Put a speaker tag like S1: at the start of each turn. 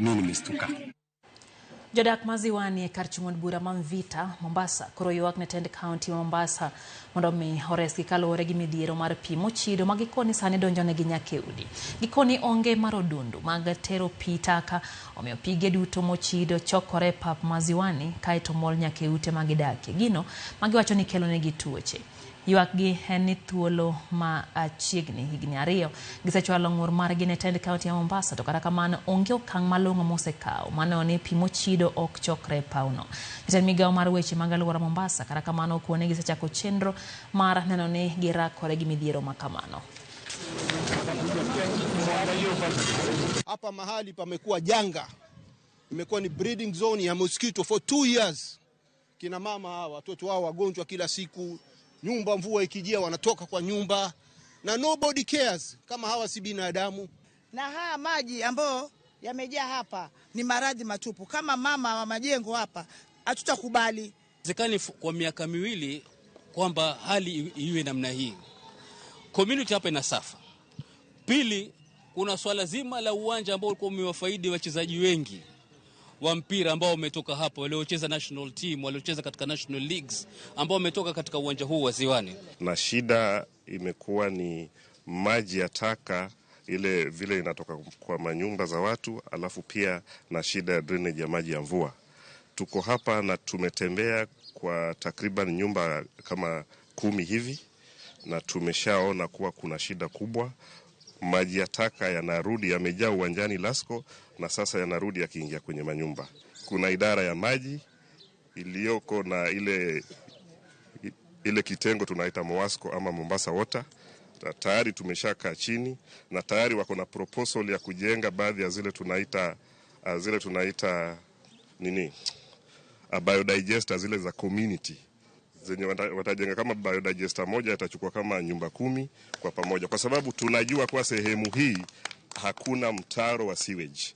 S1: mimi nimestuka.
S2: Jodak maziwani karchungod bura Mamvita Mombasa koro ywak ne tend county Mombasa mondo mi oreski kaluwore gi midhiero mar pi mochido ma gikoni sani donjone gi nyakeudi. Gikoni onge marodundu mag tero pi taka omiyo pige duto mochido chokore pap maziwani kaeto mol nyakeute magidakie. Gino magiwacho ni kelo negi tuoche. Ywak gi en ni thuolo ma chiegni higni 2 gisechwalo ng'ur margi ne tend kaunti ya Mombasa to kata kamano onge okang' malong'o mosekaw mano ni pi mochido ok chokre pauno. Jatend migawo mar weche mag alwora Mombasa kata kamano kuone gisechako chenro mar neno ni girakore gi midhiero ma kamano.
S3: Hapa mahali pamekuwa janga. Imekuwa ni breeding zone ya mosquito for 2 years. Kina mama hawa watoto wao wagonjwa kila siku. Nyumba mvua ikijia wanatoka kwa nyumba na nobody cares kama hawa si binadamu.
S4: Na haya maji ambayo yamejaa hapa ni maradhi matupu. Kama mama wa majengo hapa hatutakubali.
S5: Zekani kwa miaka 2 kwamba hali iwe namna hii. Community hapa inasafa. Pili, kuna swala zima la uwanja ambao ulikuwa umewafaidi wachezaji wengi wa mpira ambao wametoka hapo, waliocheza national team, waliocheza katika national leagues ambao wametoka katika uwanja huu wa Ziwani.
S6: Na shida imekuwa ni maji ya taka ile vile inatoka kwa manyumba za watu, alafu pia na shida ya drainage ya maji ya mvua. Tuko hapa na tumetembea kwa takriban nyumba kama 10 hivi na tumeshaona kuwa kuna shida kubwa. Maji ya taka yanarudi yamejaa uwanjani Lasco na sasa yanarudi yakiingia kwenye manyumba. Kuna idara ya maji iliyoko na ile kitengo tunaita Moasco ama Mombasa Water. Tayari tumeshakaa chini na tayari wako na proposal ya kujenga baadhi ya zile tunaita biodigester zile za community. Zenye watajenga kama biodigester moja itachukua kama nyumba 10 kwa pamoja, kwa sababu tunajua kwa sehemu hii hakuna mtaro wa sewage.